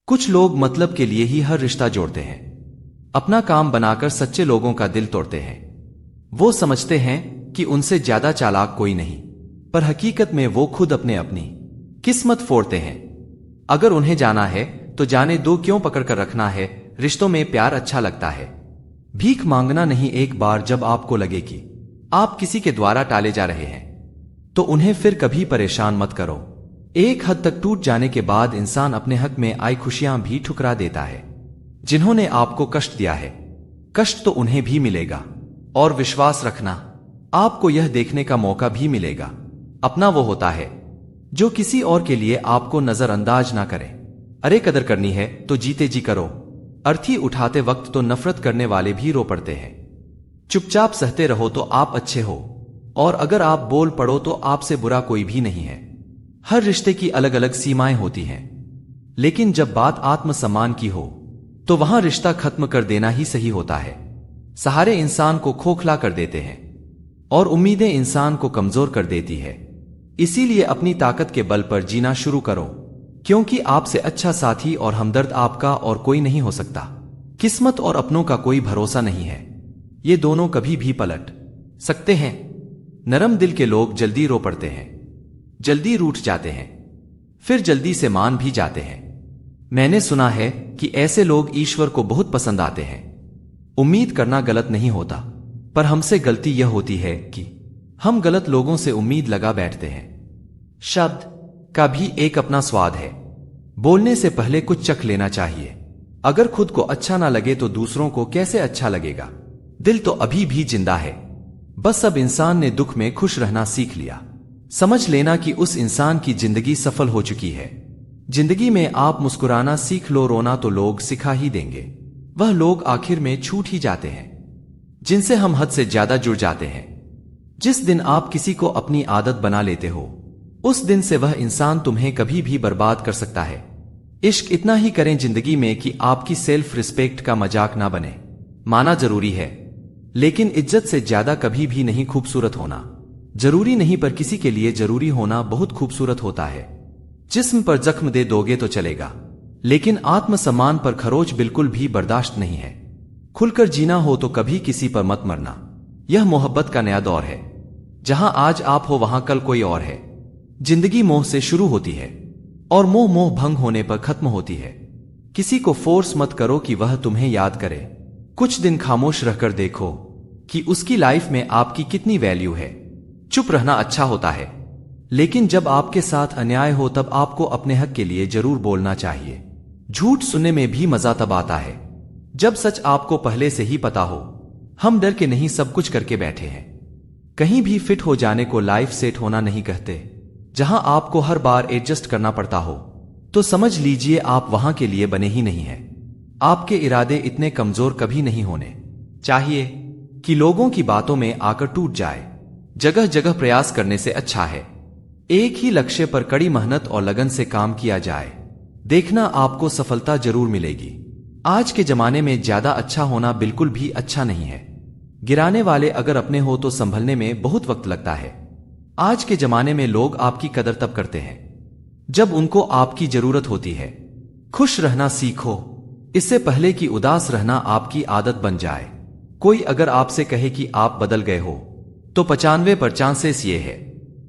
कुछ लोग मतलब के लिए ही हर रिश्ता जोड़ते हैं, अपना काम बनाकर सच्चे लोगों का दिल तोड़ते हैं। वो समझते हैं कि उनसे ज्यादा चालाक कोई नहीं, पर हकीकत में वो खुद अपनी किस्मत फोड़ते हैं। अगर उन्हें जाना है तो जाने दो, क्यों पकड़ कर रखना है। रिश्तों में प्यार अच्छा लगता है, भीख मांगना नहीं। एक बार जब आपको लगे कि आप किसी के द्वारा टाले जा रहे हैं तो उन्हें फिर कभी परेशान मत करो। एक हद तक टूट जाने के बाद इंसान अपने हक में आई खुशियां भी ठुकरा देता है। जिन्होंने आपको कष्ट दिया है, कष्ट तो उन्हें भी मिलेगा। और विश्वास रखना, आपको यह देखने का मौका भी मिलेगा। अपना वो होता है जो किसी और के लिए आपको नजरअंदाज ना करे। अरे कदर करनी है तो जीते जी करो। अर्थी उठाते वक्त तो नफरत करने वाले भी रो पड़ते हैं। चुपचाप सहते रहो तो आप अच्छे हो, और अगर आप बोल पड़ो तो आपसे बुरा कोई भी नहीं है। हर रिश्ते की अलग अलग सीमाएं होती हैं, लेकिन जब बात आत्मसम्मान की हो तो वहां रिश्ता खत्म कर देना ही सही होता है। सहारे इंसान को खोखला कर देते हैं और उम्मीदें इंसान को कमजोर कर देती है। इसीलिए अपनी ताकत के बल पर जीना शुरू करो, क्योंकि आपसे अच्छा साथी और हमदर्द आपका और कोई नहीं हो सकता। किस्मत और अपनों का कोई भरोसा नहीं है, ये दोनों कभी भी पलट सकते हैं। नरम दिल के लोग जल्दी रो पड़ते हैं, जल्दी रूठ जाते हैं, फिर जल्दी से मान भी जाते हैं। मैंने सुना है कि ऐसे लोग ईश्वर को बहुत पसंद आते हैं। उम्मीद करना गलत नहीं होता, पर हमसे गलती यह होती है कि हम गलत लोगों से उम्मीद लगा बैठते हैं। शब्द का भी एक अपना स्वाद है, बोलने से पहले कुछ चख लेना चाहिए। अगर खुद को अच्छा ना लगे तो दूसरों को कैसे अच्छा लगेगा। दिल तो अभी भी जिंदा है, बस अब इंसान ने दुख में खुश रहना सीख लिया। समझ लेना कि उस इंसान की जिंदगी सफल हो चुकी है। जिंदगी में आप मुस्कुराना सीख लो, रोना तो लोग सिखा ही देंगे। वह लोग आखिर में छूट ही जाते हैं जिनसे हम हद से ज्यादा जुड़ जाते हैं। जिस दिन आप किसी को अपनी आदत बना लेते हो, उस दिन से वह इंसान तुम्हें कभी भी बर्बाद कर सकता है। इश्क इतना ही करें जिंदगी में कि आपकी सेल्फ रिस्पेक्ट का मजाक ना बने। माना जरूरी है, लेकिन इज्जत से ज्यादा कभी भी नहीं। खूबसूरत होना जरूरी नहीं, पर किसी के लिए जरूरी होना बहुत खूबसूरत होता है। जिस्म पर जख्म दे दोगे तो चलेगा, लेकिन आत्मसम्मान पर खरोच बिल्कुल भी बर्दाश्त नहीं है। खुलकर जीना हो तो कभी किसी पर मत मरना। यह मोहब्बत का नया दौर है, जहां आज आप हो वहां कल कोई और है। जिंदगी मोह से शुरू होती है और मोह भंग होने पर खत्म होती है। किसी को फोर्स मत करो कि वह तुम्हें याद करे। कुछ दिन खामोश रहकर देखो कि उसकी लाइफ में आपकी कितनी वैल्यू है। चुप रहना अच्छा होता है, लेकिन जब आपके साथ अन्याय हो तब आपको अपने हक के लिए जरूर बोलना चाहिए। झूठ सुनने में भी मजा तब आता है जब सच आपको पहले से ही पता हो। हम डर के नहीं सब कुछ करके बैठे हैं। कहीं भी फिट हो जाने को लाइफ सेट होना नहीं कहते। जहां आपको हर बार एडजस्ट करना पड़ता हो तो समझ लीजिए आप वहां के लिए बने ही नहीं हैं। आपके इरादे इतने कमजोर कभी नहीं होने चाहिए कि लोगों की बातों में आकर टूट जाए। जगह जगह प्रयास करने से अच्छा है एक ही लक्ष्य पर कड़ी मेहनत और लगन से काम किया जाए। देखना आपको सफलता जरूर मिलेगी। आज के जमाने में ज्यादा अच्छा होना बिल्कुल भी अच्छा नहीं है। गिराने वाले अगर अपने हो तो संभलने में बहुत वक्त लगता है। आज के जमाने में लोग आपकी कदर तब करते हैं जब उनको आपकी जरूरत होती है। खुश रहना सीखो, इससे पहले कि उदास रहना आपकी आदत बन जाए। कोई अगर आपसे कहे कि आप बदल गए हो तो 95% चांसेस ये है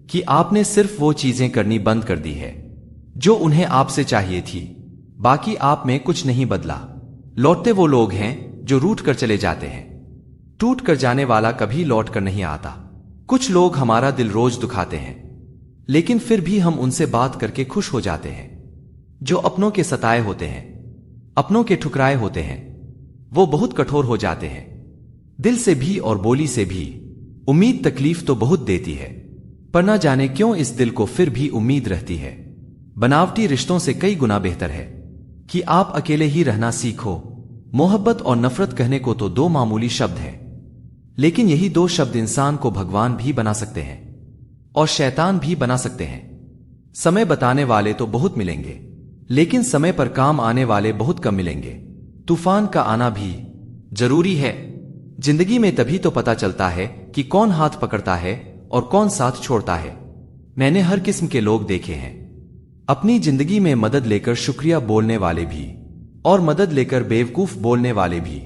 कि आपने सिर्फ वो चीजें करनी बंद कर दी है जो उन्हें आपसे चाहिए थी। बाकी आप में कुछ नहीं बदला। लौटते वो लोग हैं जो रूठ कर चले जाते हैं। टूट कर जाने वाला कभी लौट कर नहीं आता। कुछ लोग हमारा दिल रोज दुखाते हैं, लेकिन फिर भी हम उनसे बात करके खुश हो जाते हैं। जो अपनों के सताए होते हैं, अपनों के ठुकराए होते हैं, वो बहुत कठोर हो जाते हैं। दिल से भी और बोली से भी। उम्मीद तकलीफ तो बहुत देती है, पर ना जाने क्यों इस दिल को फिर भी उम्मीद रहती है। बनावटी रिश्तों से कई गुना बेहतर है कि आप अकेले ही रहना सीखो। मोहब्बत और नफरत कहने को तो दो मामूली शब्द हैं, लेकिन यही दो शब्द इंसान को भगवान भी बना सकते हैं और शैतान भी बना सकते हैं। समय बताने वाले तो बहुत मिलेंगे, लेकिन समय पर काम आने वाले बहुत कम मिलेंगे। तूफान का आना भी जरूरी है। जिंदगी में तभी तो पता चलता है कि कौन हाथ पकड़ता है और कौन साथ छोड़ता है। मैंने हर किस्म के लोग देखे हैं। अपनी जिंदगी में मदद लेकर शुक्रिया बोलने वाले भी और मदद लेकर बेवकूफ बोलने वाले भी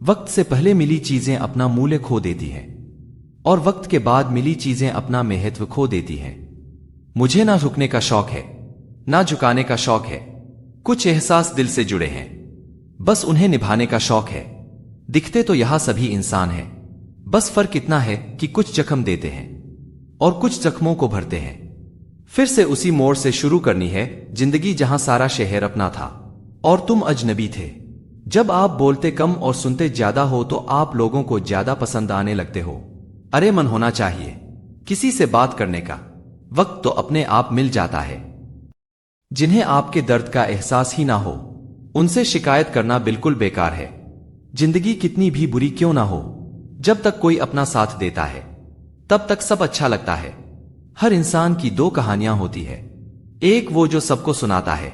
वक्त से पहले मिली चीजें अपना मूल्य खो देती हैं और वक्त के बाद मिली चीजें अपना महत्व खो देती हैं। मुझे ना झुकने का शौक है, ना झुकाने का शौक है। कुछ एहसास दिल से जुड़े हैं, बस उन्हें निभाने का शौक है। दिखते तो यहां सभी इंसान हैं, बस फर्क इतना है कि कुछ जख्म देते हैं और कुछ जख्मों को भरते हैं। फिर से उसी मोड़ से शुरू करनी है जिंदगी जहां सारा शहर अपना था और तुम अजनबी थे। जब आप बोलते कम और सुनते ज्यादा हो तो आप लोगों को ज्यादा पसंद आने लगते हो। अरे मन होना चाहिए किसी से बात करने का, वक्त तो अपने आप मिल जाता है। जिन्हें आपके दर्द का एहसास ही ना हो उनसे शिकायत करना बिल्कुल बेकार है। जिंदगी कितनी भी बुरी क्यों ना हो, जब तक कोई अपना साथ देता है तब तक सब अच्छा लगता है। हर इंसान की दो कहानियां होती है, एक वो जो सबको सुनाता है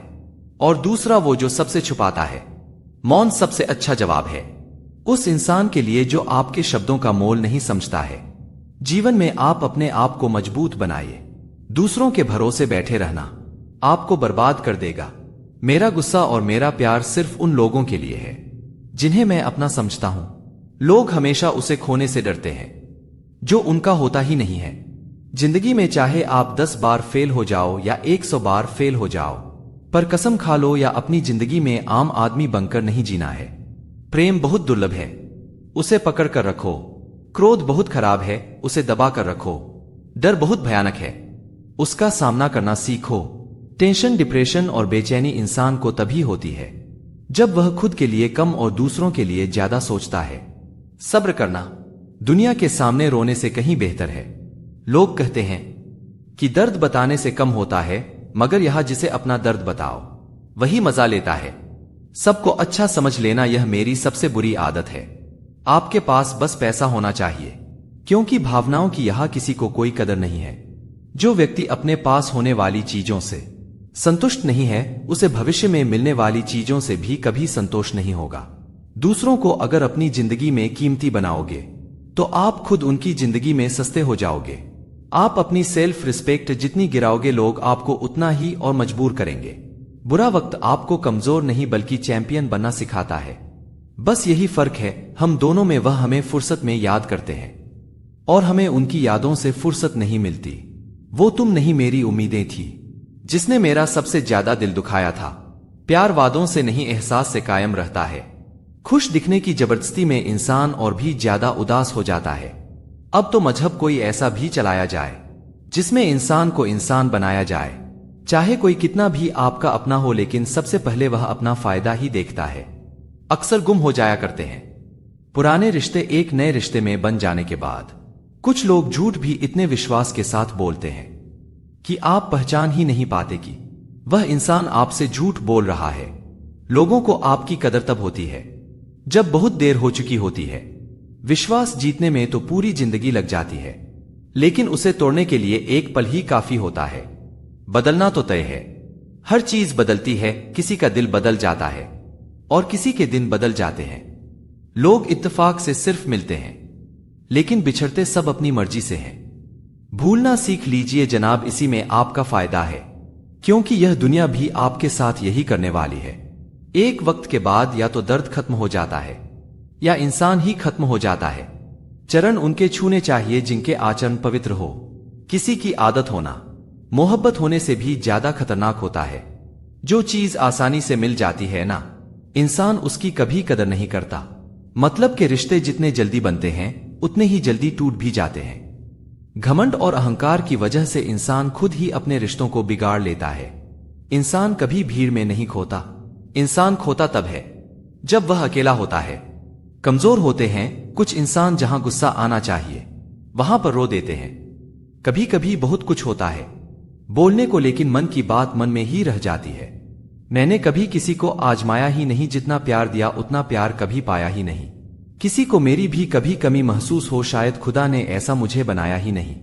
और दूसरा वो जो सबसे छुपाता है। मौन सबसे अच्छा जवाब है उस इंसान के लिए जो आपके शब्दों का मोल नहीं समझता है। जीवन में आप अपने आप को मजबूत बनाइए। दूसरों के भरोसे बैठे रहना आपको बर्बाद कर देगा। मेरा गुस्सा और मेरा प्यार सिर्फ उन लोगों के लिए है जिन्हें मैं अपना समझता हूं। लोग हमेशा उसे खोने से डरते हैं जो उनका होता ही नहीं है। जिंदगी में चाहे आप 10 बार फेल हो जाओ या 100 बार फेल हो जाओ, पर कसम खा लो या अपनी जिंदगी में आम आदमी बनकर नहीं जीना है। प्रेम बहुत दुर्लभ है, उसे पकड़ कर रखो। क्रोध बहुत खराब है, उसे दबा कर रखो। डर बहुत भयानक है, उसका सामना करना सीखो। टेंशन, डिप्रेशन और बेचैनी इंसान को तभी होती है जब वह खुद के लिए कम और दूसरों के लिए ज्यादा सोचता है। सब्र करना दुनिया के सामने रोने से कहीं बेहतर है। लोग कहते हैं कि दर्द बताने से कम होता है, मगर यहां जिसे अपना दर्द बताओ वही मजा लेता है। सबको अच्छा समझ लेना यह मेरी सबसे बुरी आदत है। आपके पास बस पैसा होना चाहिए, क्योंकि भावनाओं की यहां किसी को कोई कदर नहीं है। जो व्यक्ति अपने पास होने वाली चीजों से संतुष्ट नहीं है उसे भविष्य में मिलने वाली चीजों से भी कभी संतोष नहीं होगा। दूसरों को अगर अपनी जिंदगी में कीमती बनाओगे तो आप खुद उनकी जिंदगी में सस्ते हो जाओगे। आप अपनी सेल्फ रिस्पेक्ट जितनी गिराओगे लोग आपको उतना ही और मजबूर करेंगे। बुरा वक्त आपको कमजोर नहीं बल्कि चैंपियन बनना सिखाता है। बस यही फर्क है हम दोनों में, वह हमें फुर्सत में याद करते हैं और हमें उनकी यादों से फुर्सत नहीं मिलती। वो तुम नहीं मेरी उम्मीदें थी जिसने मेरा सबसे ज्यादा दिल दुखाया था। प्यार वादों से नहीं एहसास से कायम रहता है। खुश दिखने की जबरदस्ती में इंसान और भी ज्यादा उदास हो जाता है। अब तो मजहब कोई ऐसा भी चलाया जाए जिसमें इंसान को इंसान बनाया जाए। चाहे कोई कितना भी आपका अपना हो, लेकिन सबसे पहले वह अपना फायदा ही देखता है। अक्सर गुम हो जाया करते हैं पुराने रिश्ते एक नए रिश्ते में बन जाने के बाद। कुछ लोग झूठ भी इतने विश्वास के साथ बोलते हैं कि आप पहचान ही नहीं पाते कि वह इंसान आपसे झूठ बोल रहा है। लोगों को आपकी कदर तब होती है जब बहुत देर हो चुकी होती है। विश्वास जीतने में तो पूरी जिंदगी लग जाती है, लेकिन उसे तोड़ने के लिए एक पल ही काफी होता है। बदलना तो तय है, हर चीज बदलती है। किसी का दिल बदल जाता है और किसी के दिन बदल जाते हैं। लोग इत्तेफाक से सिर्फ मिलते हैं, लेकिन बिछड़ते सब अपनी मर्जी से हैं। भूलना सीख लीजिए जनाब, इसी में आपका फायदा है, क्योंकि यह दुनिया भी आपके साथ यही करने वाली है। एक वक्त के बाद या तो दर्द खत्म हो जाता है या इंसान ही खत्म हो जाता है। चरण उनके छूने चाहिए जिनके आचरण पवित्र हो। किसी की आदत होना मोहब्बत होने से भी ज्यादा खतरनाक होता है। जो चीज आसानी से मिल जाती है ना, इंसान उसकी कभी कदर नहीं करता। मतलब के रिश्ते जितने जल्दी बनते हैं उतने ही जल्दी टूट भी जाते हैं। घमंड और अहंकार की वजह से इंसान खुद ही अपने रिश्तों को बिगाड़ लेता है। इंसान कभी भीड़ में नहीं खोता, इंसान खोता तब है जब वह अकेला होता है। कमजोर होते हैं कुछ इंसान, जहां गुस्सा आना चाहिए वहां पर रो देते हैं। कभी कभी बहुत कुछ होता है बोलने को, लेकिन मन की बात मन में ही रह जाती है। मैंने कभी किसी को आजमाया ही नहीं, जितना प्यार दिया उतना प्यार कभी पाया ही नहीं। किसी को मेरी भी कभी कमी महसूस हो, शायद खुदा ने ऐसा मुझे बनाया ही नहीं।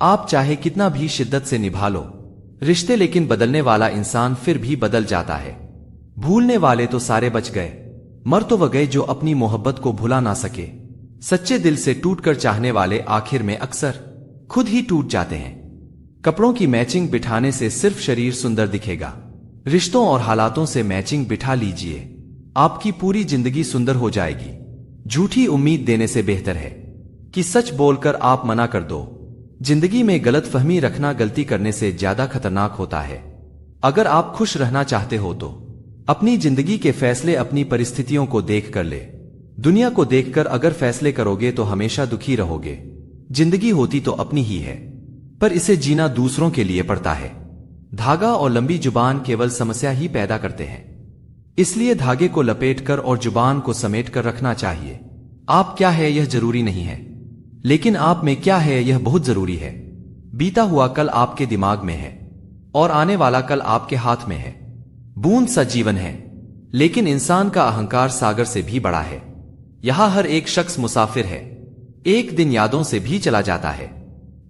आप चाहे कितना भी शिद्दत से निभा लो रिश्ते, लेकिन बदलने वाला इंसान फिर भी बदल जाता है। भूलने वाले तो सारे बच गए, मर तो वह गए जो अपनी मोहब्बत को भुला ना सके। सच्चे दिल से टूटकर चाहने वाले आखिर में अक्सर खुद ही टूट जाते हैं। कपड़ों की मैचिंग बिठाने से सिर्फ शरीर सुंदर दिखेगा। रिश्तों और हालातों से मैचिंग बिठा लीजिए, आपकी पूरी जिंदगी सुंदर हो जाएगी। झूठी उम्मीद देने से बेहतर है कि सच बोलकर आप मना कर दो। जिंदगी में गलतफहमी रखना गलती करने से ज्यादा खतरनाक होता है। अगर आप खुश रहना चाहते हो तो अपनी जिंदगी के फैसले अपनी परिस्थितियों को देख कर ले। दुनिया को देखकर अगर फैसले करोगे तो हमेशा दुखी रहोगे। जिंदगी होती तो अपनी ही है, पर इसे जीना दूसरों के लिए पड़ता है। धागा और लंबी जुबान केवल समस्या ही पैदा करते हैं, इसलिए धागे को लपेटकर और जुबान को समेट कर रखना चाहिए। आप क्या है यह जरूरी नहीं है, लेकिन आप में क्या है यह बहुत जरूरी है। बीता हुआ कल आपके दिमाग में है और आने वाला कल आपके हाथ में है। बूंद सा जीवन है, लेकिन इंसान का अहंकार सागर से भी बड़ा है। यहां हर एक शख्स मुसाफिर है, एक दिन यादों से भी चला जाता है।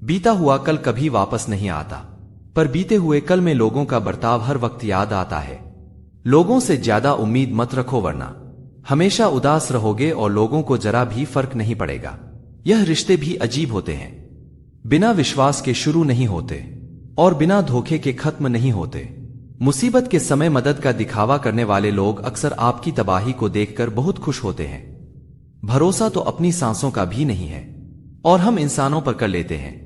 बीता हुआ कल कभी वापस नहीं आता, पर बीते हुए कल में लोगों का बर्ताव हर वक्त याद आता है। लोगों से ज्यादा उम्मीद मत रखो, वरना हमेशा उदास रहोगे और लोगों को जरा भी फर्क नहीं पड़ेगा। यह रिश्ते भी अजीब होते हैं, बिना विश्वास के शुरू नहीं होते और बिना धोखे के खत्म नहीं होते। मुसीबत के समय मदद का दिखावा करने वाले लोग अक्सर आपकी तबाही को देखकर बहुत खुश होते हैं। भरोसा तो अपनी सांसों का भी नहीं है और हम इंसानों पर कर लेते हैं।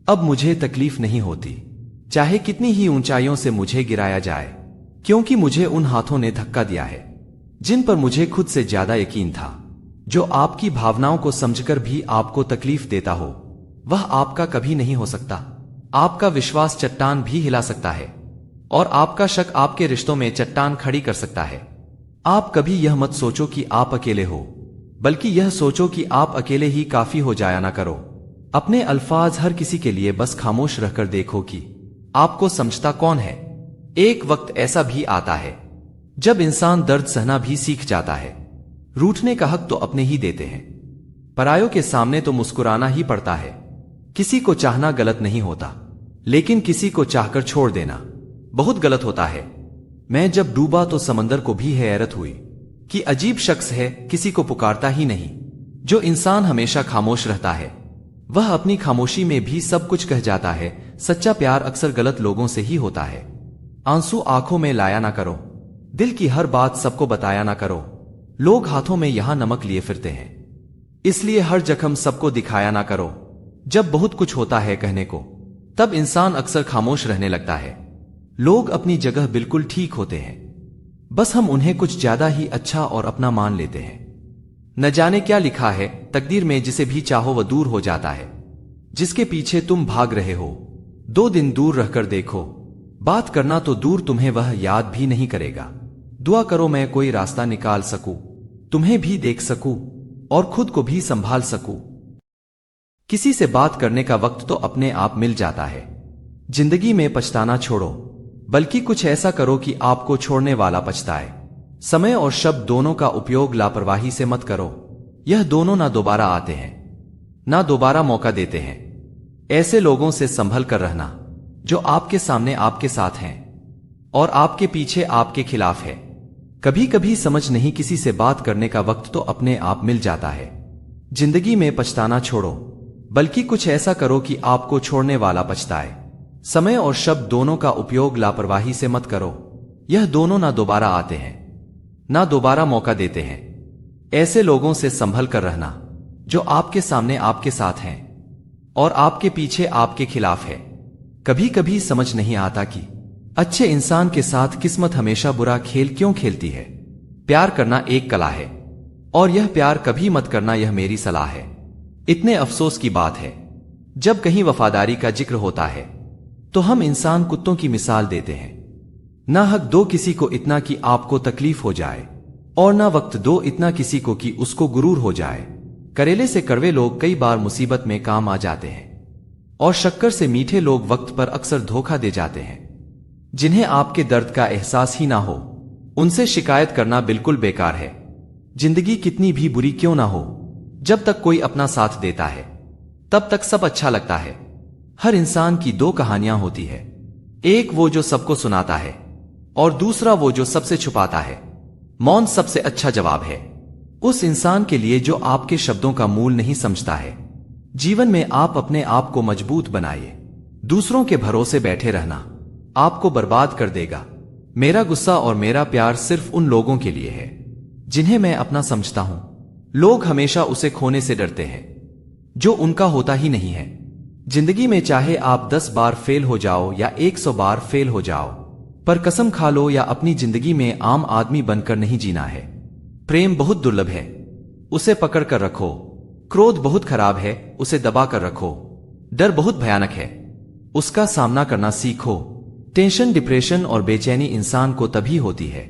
अब मुझे तकलीफ नहीं होती, चाहे कितनी ही ऊंचाइयों से मुझे गिराया जाए, क्योंकि मुझे उन हाथों ने धक्का दिया है जिन पर मुझे खुद से ज्यादा यकीन था। जो आपकी भावनाओं को समझकर भी आपको तकलीफ देता हो, वह आपका कभी नहीं हो सकता। आपका विश्वास चट्टान भी हिला सकता है और आपका शक आपके रिश्तों में चट्टान खड़ी कर सकता है। आप कभी यह मत सोचो कि आप अकेले हो, बल्कि यह सोचो कि आप अकेले ही काफी हो जाया ना करो। अपने अल्फाज हर किसी के लिए बस खामोश रहकर देखो कि आपको समझता कौन है। एक वक्त ऐसा भी आता है जब इंसान दर्द सहना भी सीख जाता है। रूठने का हक तो अपने ही देते हैं, परायों के सामने तो मुस्कुराना ही पड़ता है। किसी को चाहना गलत नहीं होता, लेकिन किसी को चाहकर छोड़ देना बहुत गलत होता है। मैं जब डूबा तो समंदर को भी हैरत हुई कि अजीब शख्स है, किसी को पुकारता ही नहीं। जो इंसान हमेशा खामोश रहता है, वह अपनी खामोशी में भी सब कुछ कह जाता है। सच्चा प्यार अक्सर गलत लोगों से ही होता है। आंसू आंखों में लाया ना करो, दिल की हर बात सबको बताया ना करो। लोग हाथों में यहां नमक लिए फिरते हैं, इसलिए हर जख्म सबको दिखाया ना करो। जब बहुत कुछ होता है कहने को, तब इंसान अक्सर खामोश रहने लगता है। लोग अपनी जगह बिल्कुल ठीक होते हैं, बस हम उन्हें कुछ ज्यादा ही अच्छा और अपना मान लेते हैं। न जाने क्या लिखा है तकदीर में, जिसे भी चाहो वह दूर हो जाता है। जिसके पीछे तुम भाग रहे हो, 2 दिन दूर रहकर देखो। बात करना तो दूर, तुम्हें वह याद भी नहीं करेगा। दुआ करो मैं कोई रास्ता निकाल सकूं, तुम्हें भी देख सकूं और खुद को भी संभाल सकूं। किसी से बात करने का वक्त तो अपने आप मिल जाता है। जिंदगी में पछताना छोड़ो, बल्कि कुछ ऐसा करो कि आपको छोड़ने वाला पछताए। समय और शब्द दोनों का उपयोग लापरवाही से मत करो। यह दोनों ना दोबारा आते हैं, ना दोबारा मौका देते हैं। ऐसे लोगों से संभल कर रहना जो आपके सामने आपके साथ हैं और आपके पीछे आपके खिलाफ है। कभी कभी समझ नहीं, किसी से बात करने का वक्त तो अपने आप मिल जाता है। जिंदगी में पछताना छोड़ो, बल्कि कुछ ऐसा करो कि आपको छोड़ने वाला पछताए। समय और शब्द दोनों का उपयोग लापरवाही से मत करो। यह दोनों ना दोबारा आते हैं, ना दोबारा मौका देते हैं। ऐसे लोगों से संभल कर रहना जो आपके सामने आपके साथ हैं और आपके पीछे आपके खिलाफ है। कभी कभी समझ नहीं आता कि अच्छे इंसान के साथ किस्मत हमेशा बुरा खेल क्यों खेलती है। प्यार करना एक कला है और यह प्यार कभी मत करना, यह मेरी सलाह है। इतने अफसोस की बात है, जब कहीं वफादारी का जिक्र होता है तो हम इंसान कुत्तों की मिसाल देते हैं। ना हक दो किसी को इतना कि आपको तकलीफ हो जाए, और ना वक्त दो इतना किसी को कि उसको गुरूर हो जाए। करेले से कड़वे लोग कई बार मुसीबत में काम आ जाते हैं और शक्कर से मीठे लोग वक्त पर अक्सर धोखा दे जाते हैं। जिन्हें आपके दर्द का एहसास ही ना हो, उनसे शिकायत करना बिल्कुल बेकार है। जिंदगी कितनी भी बुरी क्यों ना हो, जब तक कोई अपना साथ देता है तब तक सब अच्छा लगता है। हर इंसान की 2 कहानियां होती है, एक वो जो सबको सुनाता है और दूसरा वो जो सबसे छुपाता है। मौन सबसे अच्छा जवाब है उस इंसान के लिए जो आपके शब्दों का मूल नहीं समझता है। जीवन में आप अपने आप को मजबूत बनाइए, दूसरों के भरोसे बैठे रहना आपको बर्बाद कर देगा। मेरा गुस्सा और मेरा प्यार सिर्फ उन लोगों के लिए है जिन्हें मैं अपना समझता हूं। लोग हमेशा उसे खोने से डरते हैं जो उनका होता ही नहीं है। जिंदगी में चाहे आप 10 बार फेल हो जाओ या 100 बार फेल हो जाओ, पर कसम खा लो या अपनी जिंदगी में आम आदमी बनकर नहीं जीना है। प्रेम बहुत दुर्लभ है, उसे पकड़ कर रखो। क्रोध बहुत खराब है, उसे दबा कर रखो। डर बहुत भयानक है, उसका सामना करना सीखो। टेंशन, डिप्रेशन और बेचैनी इंसान को तभी होती है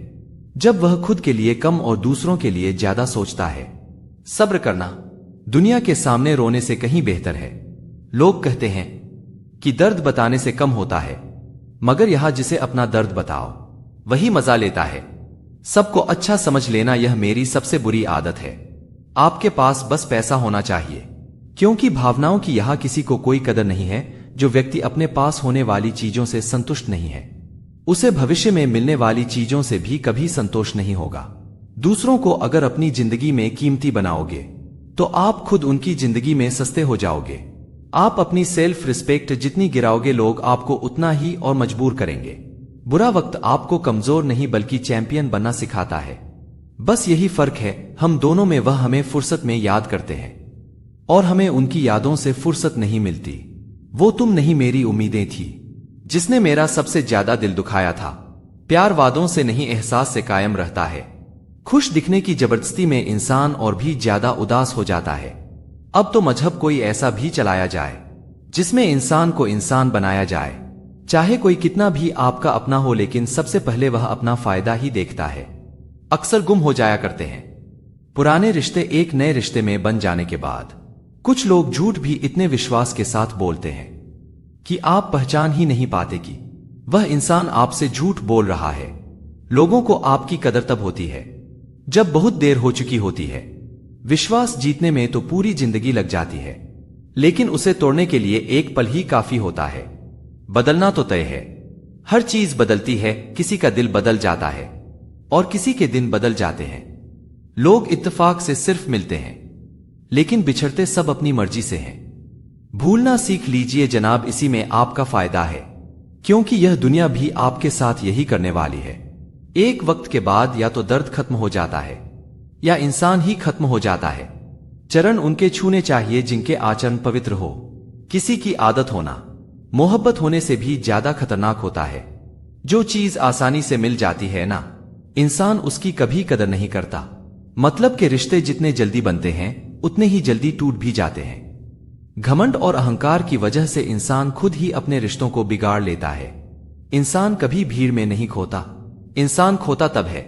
जब वह खुद के लिए कम और दूसरों के लिए ज्यादा सोचता है। सब्र करना दुनिया के सामने रोने से कहीं बेहतर है। लोग कहते हैं कि दर्द बताने से कम होता है, मगर यहां जिसे अपना दर्द बताओ वही मजा लेता है। सबको अच्छा समझ लेना यह मेरी सबसे बुरी आदत है। आपके पास बस पैसा होना चाहिए, क्योंकि भावनाओं की यहां किसी को कोई कदर नहीं है। जो व्यक्ति अपने पास होने वाली चीजों से संतुष्ट नहीं है, उसे भविष्य में मिलने वाली चीजों से भी कभी संतोष नहीं होगा। दूसरों को अगर अपनी जिंदगी में कीमती बनाओगे तो आप खुद उनकी जिंदगी में सस्ते हो जाओगे। आप अपनी सेल्फ रिस्पेक्ट जितनी गिराओगे, लोग आपको उतना ही और मजबूर करेंगे। बुरा वक्त आपको कमजोर नहीं बल्कि चैंपियन बनना सिखाता है। बस यही फर्क है हम दोनों में। वह हमें फुर्सत में याद करते हैं और हमें उनकी यादों से फुर्सत नहीं मिलती। वो तुम नहीं, मेरी उम्मीदें थी जिसने मेरा सबसे ज्यादा दिल दुखाया था। प्यार वादों से नहीं, एहसास से कायम रहता है। खुश दिखने की जबरदस्ती में इंसान और भी ज्यादा उदास हो जाता है। अब तो मजहब कोई ऐसा भी चलाया जाए जिसमें इंसान को इंसान बनाया जाए। चाहे कोई कितना भी आपका अपना हो, लेकिन सबसे पहले वह अपना फायदा ही देखता है। अक्सर गुम हो जाया करते हैं पुराने रिश्ते एक नए रिश्ते में बन जाने के बाद। कुछ लोग झूठ भी इतने विश्वास के साथ बोलते हैं कि आप पहचान ही नहीं पाते कि वह इंसान आपसे झूठ बोल रहा है। लोगों को आपकी कदर तब होती है जब बहुत देर हो चुकी होती है। विश्वास जीतने में तो पूरी जिंदगी लग जाती है, लेकिन उसे तोड़ने के लिए एक पल ही काफी होता है। बदलना तो तय है, हर चीज बदलती है। किसी का दिल बदल जाता है और किसी के दिन बदल जाते हैं। लोग इत्तेफाक से सिर्फ मिलते हैं, लेकिन बिछड़ते सब अपनी मर्जी से हैं। भूलना सीख लीजिए जनाब, इसी में आपका फायदा है, क्योंकि यह दुनिया भी आपके साथ यही करने वाली है। एक वक्त के बाद या तो दर्द खत्म हो जाता है या इंसान ही खत्म हो जाता है। चरण उनके छूने चाहिए जिनके आचरण पवित्र हो। किसी की आदत होना मोहब्बत होने से भी ज्यादा खतरनाक होता है। जो चीज आसानी से मिल जाती है ना, इंसान उसकी कभी कदर नहीं करता। मतलब के रिश्ते जितने जल्दी बनते हैं उतने ही जल्दी टूट भी जाते हैं। घमंड और अहंकार की वजह से इंसान खुद ही अपने रिश्तों को बिगाड़ लेता है। इंसान कभी भीड़ में नहीं खोता, इंसान खोता तब है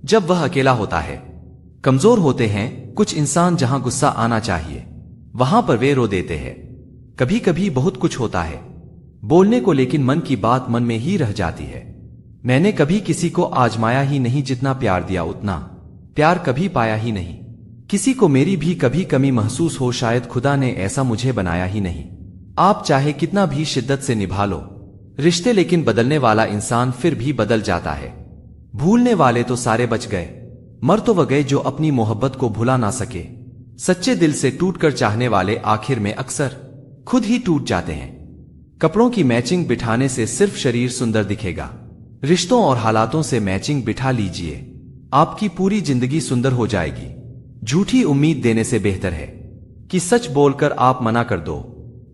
जब वह अकेला होता है। कमजोर होते हैं कुछ इंसान, जहां गुस्सा आना चाहिए वहां पर वे रो देते हैं। कभी कभी बहुत कुछ होता है बोलने को, लेकिन मन की बात मन में ही रह जाती है। मैंने कभी किसी को आजमाया ही नहीं, जितना प्यार दिया उतना प्यार कभी पाया ही नहीं। किसी को मेरी भी कभी कमी महसूस हो, शायद खुदा ने ऐसा मुझे बनाया ही नहीं। आप चाहे कितना भी शिद्दत से निभा लो रिश्ते, लेकिन बदलने वाला इंसान फिर भी बदल जाता है। भूलने वाले तो सारे बच गए, मर तो वह गए जो अपनी मोहब्बत को भुला ना सके। सच्चे दिल से टूटकर चाहने वाले आखिर में अक्सर खुद ही टूट जाते हैं। कपड़ों की मैचिंग बिठाने से सिर्फ शरीर सुंदर दिखेगा, रिश्तों और हालातों से मैचिंग बिठा लीजिए, आपकी पूरी जिंदगी सुंदर हो जाएगी। झूठी उम्मीद देने से बेहतर है कि सच बोलकर आप मना कर दो।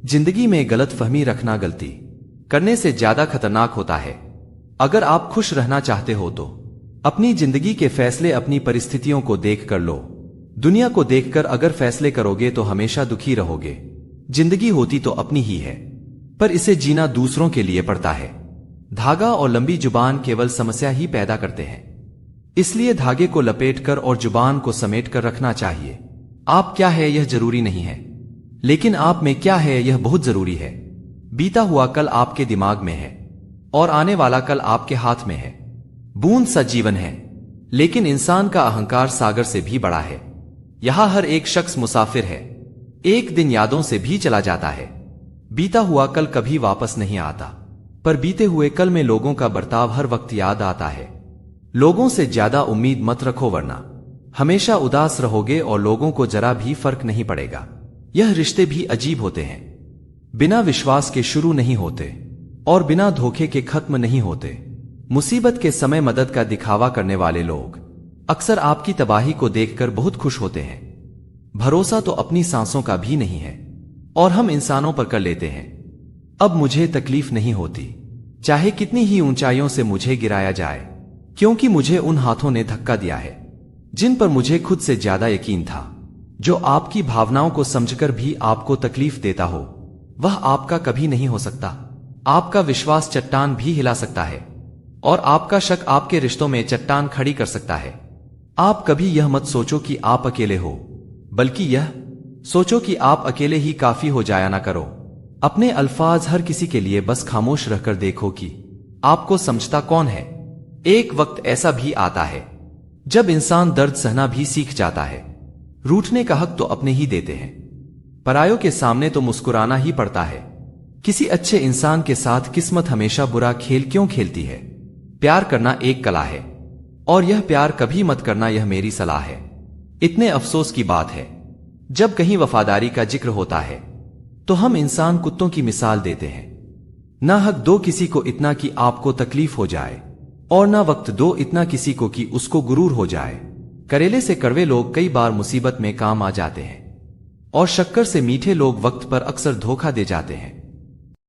जिंदगी में गलत फहमी रखना गलती करने से ज्यादा खतरनाक होता है। अगर आप खुश रहना चाहते हो तो अपनी जिंदगी के फैसले अपनी परिस्थितियों को देख कर लो। दुनिया को देखकर अगर फैसले करोगे तो हमेशा दुखी रहोगे। जिंदगी होती तो अपनी ही है, पर इसे जीना दूसरों के लिए पड़ता है। धागा और लंबी जुबान केवल समस्या ही पैदा करते हैं, इसलिए धागे को लपेटकर और जुबान को समेट कर रखना चाहिए। आप क्या है यह जरूरी नहीं है, लेकिन आप में क्या है यह बहुत जरूरी है। बीता हुआ कल आपके दिमाग में है और आने वाला कल आपके हाथ में है। बूंद सा जीवन है, लेकिन इंसान का अहंकार सागर से भी बड़ा है। यहां हर एक शख्स मुसाफिर है, एक दिन यादों से भी चला जाता है। बीता हुआ कल कभी वापस नहीं आता, पर बीते हुए कल में लोगों का बर्ताव हर वक्त याद आता है। लोगों से ज्यादा उम्मीद मत रखो, वरना हमेशा उदास रहोगे और लोगों को जरा भी फर्क नहीं पड़ेगा। यह रिश्ते भी अजीब होते हैं। बिना विश्वास के शुरू नहीं होते और बिना धोखे के खत्म नहीं होते। मुसीबत के समय मदद का दिखावा करने वाले लोग अक्सर आपकी तबाही को देखकर बहुत खुश होते हैं। भरोसा तो अपनी सांसों का भी नहीं है और हम इंसानों पर कर लेते हैं। अब मुझे तकलीफ नहीं होती, चाहे कितनी ही ऊंचाइयों से मुझे गिराया जाए, क्योंकि मुझे उन हाथों ने धक्का दिया है जिन पर मुझे खुद से ज्यादा यकीन था। जो आपकी भावनाओं को समझकर भी आपको तकलीफ देता हो, वह आपका कभी नहीं हो सकता। आपका विश्वास चट्टान भी हिला सकता है और आपका शक आपके रिश्तों में चट्टान खड़ी कर सकता है। आप कभी यह मत सोचो कि आप अकेले हो, बल्कि यह सोचो कि आप अकेले ही काफी हो जाया ना करो। अपने अल्फाज हर किसी के लिए बस खामोश रहकर देखो कि आपको समझता कौन है। एक वक्त ऐसा भी आता है जब इंसान दर्द सहना भी सीख जाता है। रूठने का हक तो अपने ही देते हैं, परायों के सामने तो मुस्कुराना ही पड़ता है। किसी अच्छे इंसान के साथ किस्मत हमेशा बुरा खेल क्यों खेलती है? प्यार करना एक कला है और यह प्यार कभी मत करना, यह मेरी सलाह है। इतने अफसोस की बात है, जब कहीं वफादारी का जिक्र होता है तो हम इंसान कुत्तों की मिसाल देते हैं। ना हक दो किसी को इतना कि आपको तकलीफ हो जाए और ना वक्त दो इतना किसी को कि उसको गुरूर हो जाए। करेले से कड़वे लोग कई बार मुसीबत में काम आ जाते हैं और शक्कर से मीठे लोग वक्त पर अक्सर धोखा दे जाते हैं।